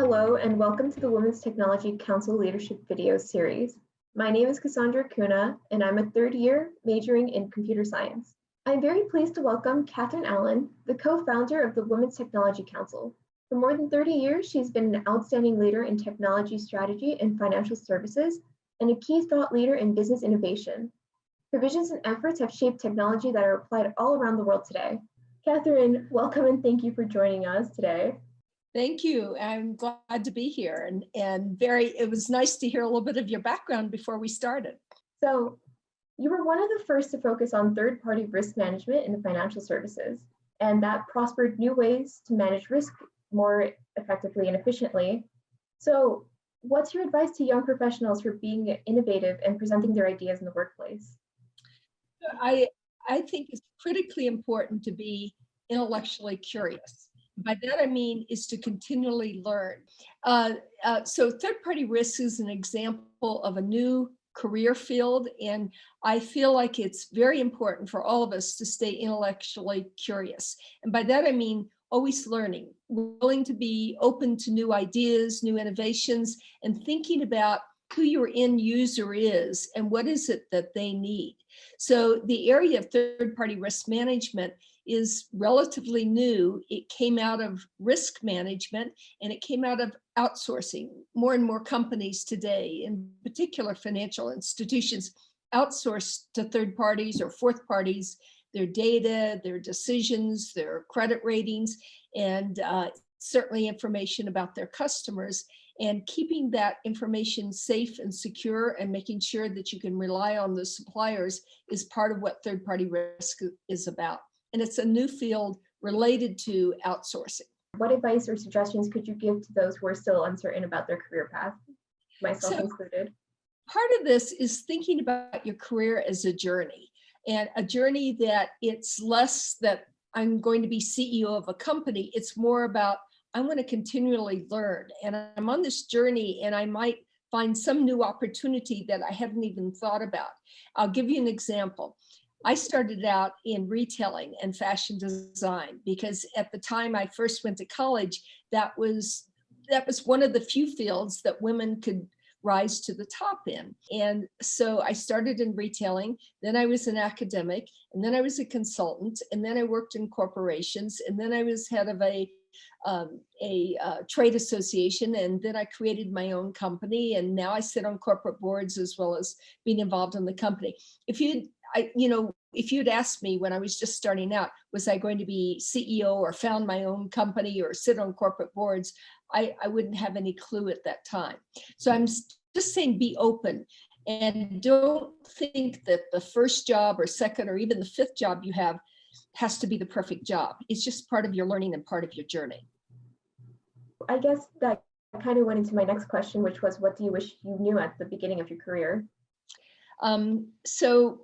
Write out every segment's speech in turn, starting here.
Hello and welcome to the Women's Technology Council Leadership video series. My name is Kassandra Acuna and I'm a third year majoring in computer science. I'm very pleased to welcome Kathrin Allen, the co-founder of the Women's Technology Council. For more than 30 years, she's been an outstanding leader in technology strategy and financial services and a key thought leader in business innovation. Her visions and efforts have shaped technology that are applied all around the world today. Kathrin, welcome and thank you for joining us today. Thank you. I'm glad to be here it was nice to hear a little bit of your background before we started. So you were one of the first to focus on third-party risk management in the financial services, and that prospered new ways to manage risk more effectively and efficiently. So what's your advice to young professionals for being innovative and presenting their ideas in the workplace? I think it's critically important to be intellectually curious. By that I mean is to continually learn. So third-party risk is an example of a new career field, and I feel like it's very important for all of us to stay intellectually curious. And by that I mean always learning, willing to be open to new ideas, new innovations, and thinking about who your end user is and what is it that they need. So the area of third-party risk management is relatively new. It came out of risk management and it came out of outsourcing. More and more companies today, in particular financial institutions, outsource to third parties or fourth parties their data, their decisions, their credit ratings, and certainly information about their customers. And keeping that information safe and secure and making sure that you can rely on the suppliers is part of what third-party risk is about. And it's a new field related to outsourcing. What advice or suggestions could you give to those who are still uncertain about their career path, myself included? Part of this is thinking about your career as a journey, and a journey that it's less that I'm going to be CEO of a company. It's more about I want to continually learn, and I'm on this journey and I might find some new opportunity that I hadn't even thought about. I'll give you an example. I started out in retailing and fashion design because at the time I first went to college, that was one of the few fields that women could rise to the top in. And so I started in retailing, then I was an academic, and then I was a consultant, and then I worked in corporations, and then I was head of a trade association, and then I created my own company, and now I sit on corporate boards as well as being involved in the company. If you'd asked me when I was just starting out, was I going to be CEO or found my own company or sit on corporate boards, I wouldn't have any clue at that time. So I'm just saying be open and don't think that the first job or second or even the fifth job you have has to be the perfect job. It's just part of your learning and part of your journey. I guess that kind of went into my next question, which was, what do you wish you knew at the beginning of your career? So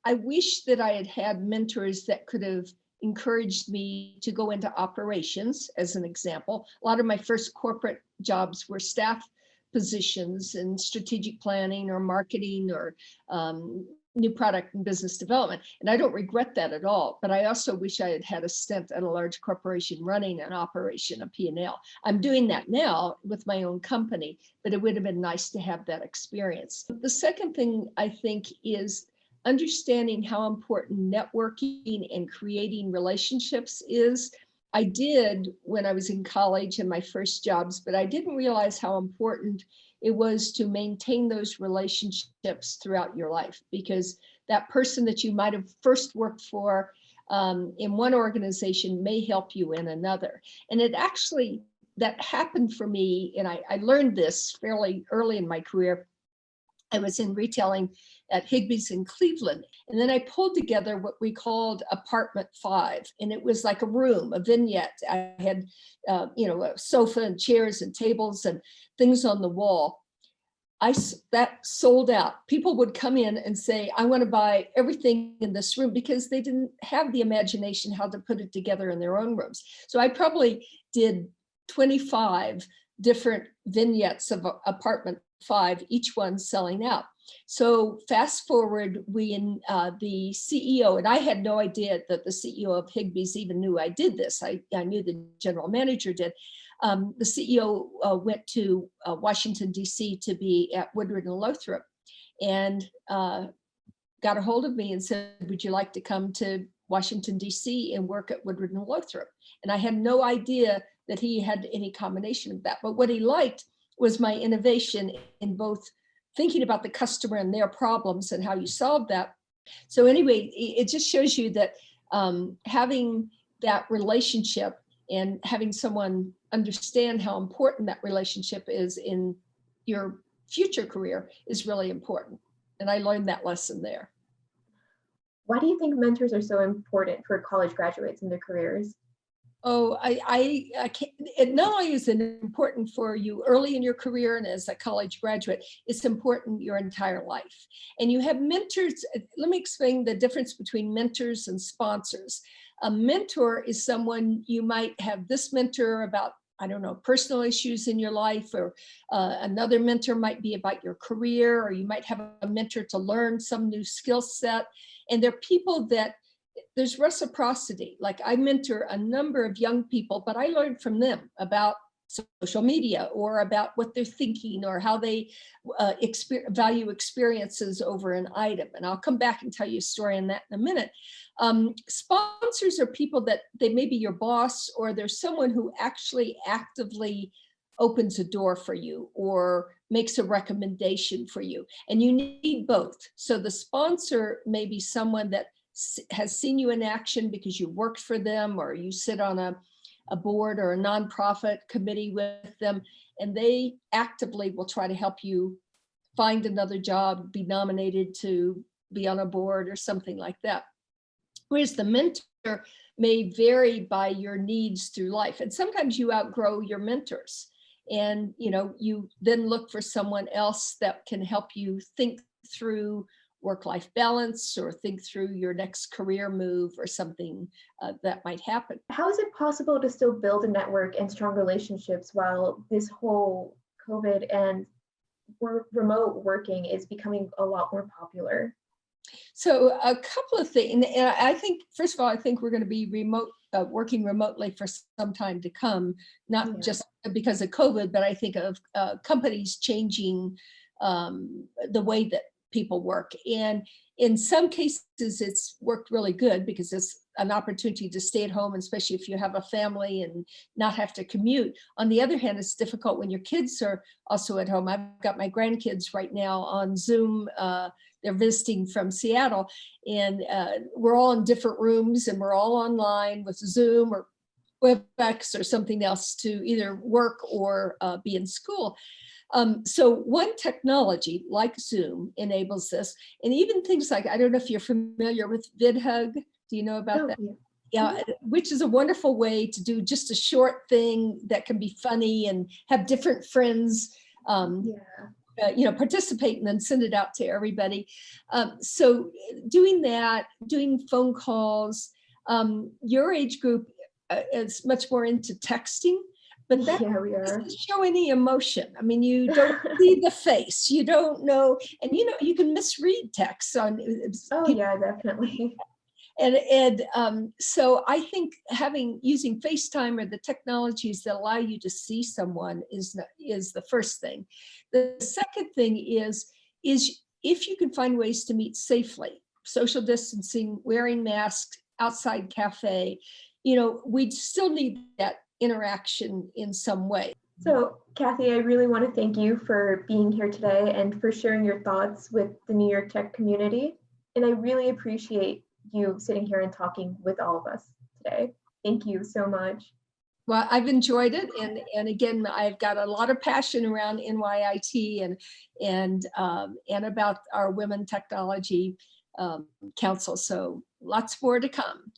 I wish that I had had mentors that could have encouraged me to go into operations, as an example. A lot of my first corporate jobs were staff positions in strategic planning or marketing or new product and business development. And I don't regret that at all, but I also wish I had had a stint at a large corporation running an operation, a P&L. I'm doing that now with my own company, but it would have been nice to have that experience. The second thing I think is understanding how important networking and creating relationships is. I did when I was in college and my first jobs, but I didn't realize how important it was to maintain those relationships throughout your life, because that person that you might have first worked for in one organization may help you in another. And that happened for me, and I learned this fairly early in my career. I was in retailing at Higbee's in Cleveland. And then I pulled together what we called Apartment 5. And it was like a room, a vignette. I had, a sofa and chairs and tables and things on the wall. That sold out. People would come in and say, I want to buy everything in this room, because they didn't have the imagination how to put it together in their own rooms. So I probably did 25 different vignettes of Apartment 5, each one selling out. So fast forward, the CEO, and I had no idea that the CEO of Higbee's even knew I did this. I knew the general manager did. The CEO went to Washington, D.C. to be at Woodward and Lothrop, and got a hold of me and said, would you like to come to Washington, D.C. and work at Woodward and Lothrop? And I had no idea that he had any combination of that. But what he liked was my innovation in both thinking about the customer and their problems and how you solve that. So anyway, it just shows you that having that relationship and having someone understand how important that relationship is in your future career is really important. And I learned that lesson there. Why do you think mentors are so important for college graduates in their careers? Oh, I can't, it not only is it important for you early in your career and as a college graduate, it's important your entire life. And you have mentors. Let me explain the difference between mentors and sponsors. A mentor is someone you might have this mentor about, I don't know, personal issues in your life, or another mentor might be about your career, or you might have a mentor to learn some new skill set. And they're people that there's reciprocity. Like I mentor a number of young people, but I learned from them about social media or about what they're thinking or how they value experiences over an item. And I'll come back and tell you a story on that in a minute. Sponsors are people that they may be your boss, or there's someone who actually actively opens a door for you or makes a recommendation for you. And you need both. So the sponsor may be someone that has seen you in action because you worked for them, or you sit on a board or a nonprofit committee with them, and they actively will try to help you find another job, be nominated to be on a board or something like that. Whereas the mentor may vary by your needs through life. And sometimes you outgrow your mentors, and you then look for someone else that can help you think through work-life balance or think through your next career move or something that might happen. How is it possible to still build a network and strong relationships while this whole COVID and remote working is becoming a lot more popular? So a couple of things, and I think, first of all, I think we're going to be working remotely for some time to come, not just because of COVID, but I think of companies changing the way that people work. And in some cases, it's worked really good because it's an opportunity to stay at home, especially if you have a family and not have to commute. On the other hand, it's difficult when your kids are also at home. I've got my grandkids right now on Zoom. They're visiting from Seattle, and we're all in different rooms, and we're all online with Zoom or WebEx or something else to either work or be in school. So one technology like Zoom enables this, and even things like, I don't know if you're familiar with VidHug. Do you know about that? Yeah, which is a wonderful way to do just a short thing that can be funny and have different friends participate and then send it out to everybody. So doing that, doing phone calls, your age group is much more into texting. But that doesn't show any emotion. I mean, you don't see the face, you don't know, and you can misread text on. Oh yeah, definitely. And so I think using FaceTime or the technologies that allow you to see someone is the first thing. The second thing is if you can find ways to meet safely, social distancing, wearing masks, outside cafe, we still need that interaction in some way. So, Kathy, I really want to thank you for being here today and for sharing your thoughts with the New York Tech community. And I really appreciate you sitting here and talking with all of us today. Thank you so much. Well, I've enjoyed it, and again, I've got a lot of passion around NYIT and about our Women Technology Council. So lots more to come.